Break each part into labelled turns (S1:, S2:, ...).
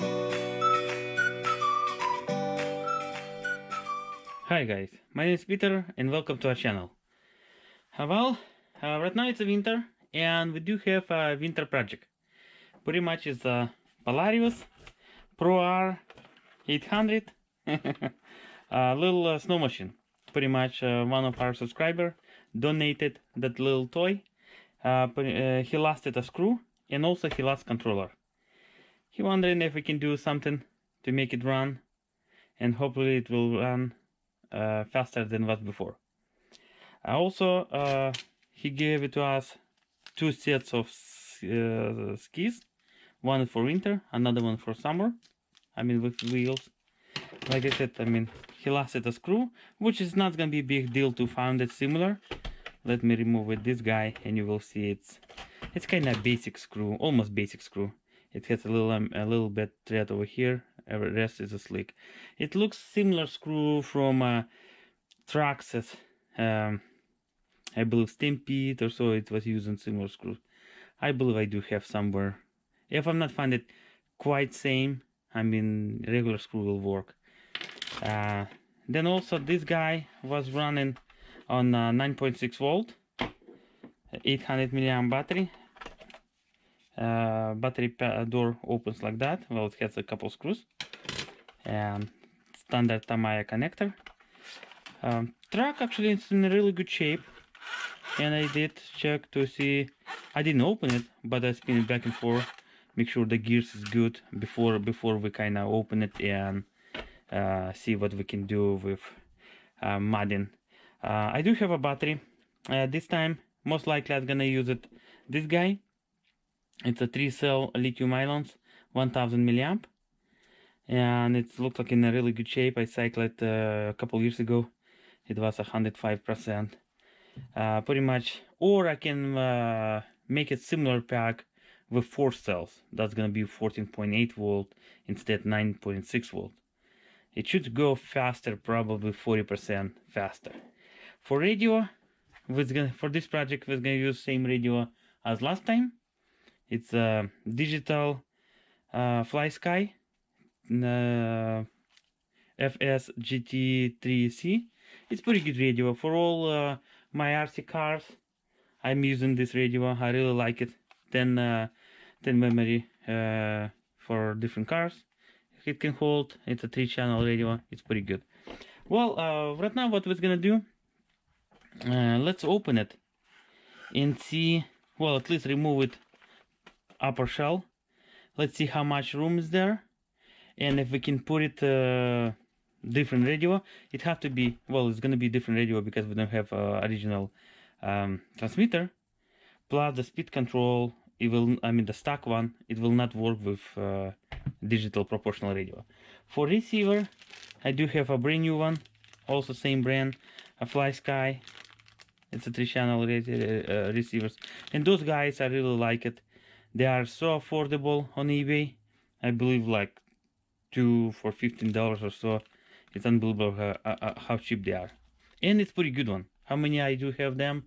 S1: Hi guys, my name is Peter and welcome to our channel. Right now it's a winter and we do have a winter project. Pretty much it's a Polaris ProR 800 a little snow machine. Pretty much one of our subscribers donated that little toy. He lost a screw and also he lost controller. He wondering if we can do something to make it run, and hopefully it will run faster than was before. Also, he gave it to us 2 sets of skis, one for winter, another one for summer. I mean with wheels. Like I said, I mean he lost a screw, which is not gonna be a big deal to find it similar. Let me remove it, this guy, and you will see it's kind of basic screw, almost basic screw. It has a little bit thread over here. The rest is a slick. It looks similar screw from trucks, I believe Stampede or so. It was using similar screws. I believe I do have somewhere. If I'm not find it quite same, I mean regular screw will work. Then also this guy was running on 9.6 volt, 800 milliamp battery. Battery door opens like that. Well, it has a couple screws and standard Tamiya connector. Truck actually is in really good shape, and I did check to see. I didn't open it, but I spin it back and forth, make sure the gears is good before we kind of open it and see what we can do with modding. I do have a battery. This time most likely I'm gonna use it. This guy, it's a 3-cell lithium ions, 1000 milliamp, and it looks like in a really good shape. I cycled it a couple years ago. It was 105%. Pretty much, or I can make it similar pack with 4 cells. That's gonna be 14.8 volt instead 9.6 volt. It should go faster, probably 40% faster. For radio, for this project we're gonna use same radio as last time. It's a digital FlySky FS-GT3C. It's pretty good radio for all my RC cars. I'm using this radio. I really like it. 10 memory for different cars. It can hold. It's a 3-channel radio. It's pretty good. Well, right now what we're gonna do? Let's open it and see. Well, at least remove it. Upper shell. Let's see how much room is there, and if we can put it different radio. It have to be, well, it's gonna be different radio because we don't have original transmitter. Plus the speed control, it will, I mean the stock one, it will not work with digital proportional radio. For receiver, I do have a brand new one, also same brand, a FlySky. It's a 3-channel receivers, and those guys I really like it. They are so affordable on eBay. I believe like 2 for $15 or so. It's unbelievable how cheap they are, and it's pretty good one. How many I do have them?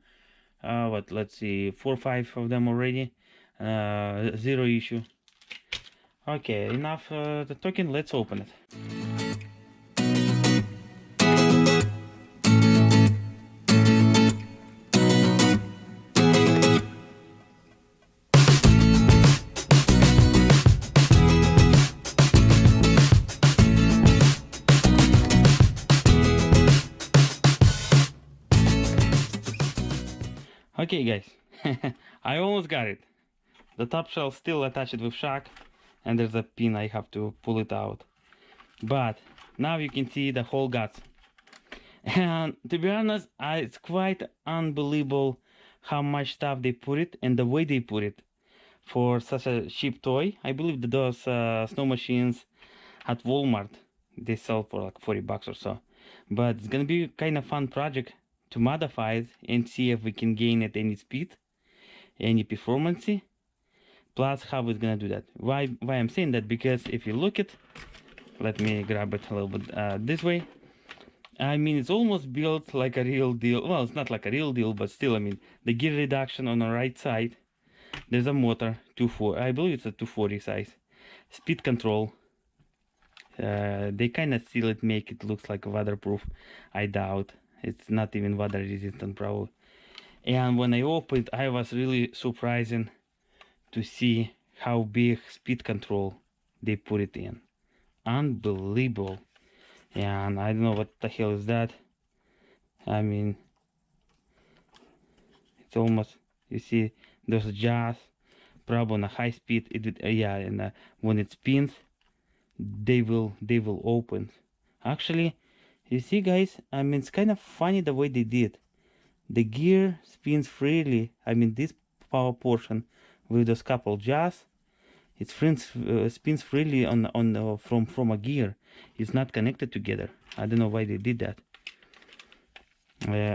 S1: Let's see, 4 or 5 of them already. Zero issue. Okay, enough the talking. Let's open it. Okay guys, I almost got it. The top shell still attached with shock, and there's a pin I have to pull it out. But now you can see the whole guts. And to be honest, it's quite unbelievable how much stuff they put it and the way they put it for such a cheap toy. I believe that those snow machines at Walmart, they sell for like 40 bucks or so. But it's gonna be kind of fun project to modify it and see if we can gain at any speed, any performance, plus how it's gonna do that. Why I'm saying that? Because if you look at, let me grab it a little bit this way. I mean, it's almost built like a real deal. Well, it's not like a real deal, but still, I mean, the gear reduction on the right side, there's a motor, 240, I believe it's a 240 size. Speed control, They kind of seal it, make it looks like waterproof. I doubt it's not even water resistant probably. And when I opened, I was really surprising to see how big speed control they put it in. Unbelievable. And I don't know what the hell is that. I mean, it's almost, you see those jaws, probably on a high speed, yeah, and when it spins, they will open. Actually, you see guys, I mean, it's kind of funny the way they did. The gear spins freely. I mean, this power portion with those couple jaws, it spins freely from a gear. It's not connected together. I don't know why they did that.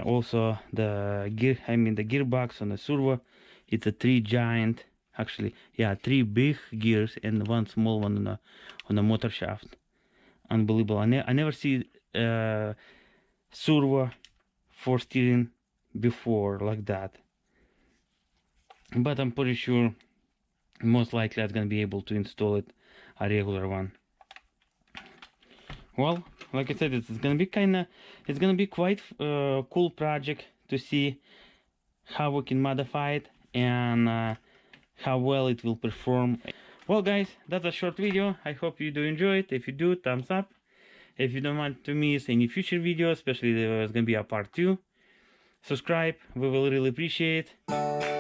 S1: Also, the gear, I mean the gearbox on the servo, it's a three big gears and one small one on the motor shaft. Unbelievable. I never see servo for steering before like that. But I'm pretty sure most likely I'm gonna be able to install it a regular one. Well, like I said, it's gonna be quite cool project to see how we can modify it and how well it will perform. Well guys, that's a short video. I hope you do enjoy it. If you do, thumbs up. If you don't want to miss any future videos, especially there's gonna be a part 2, subscribe. We will really appreciate it.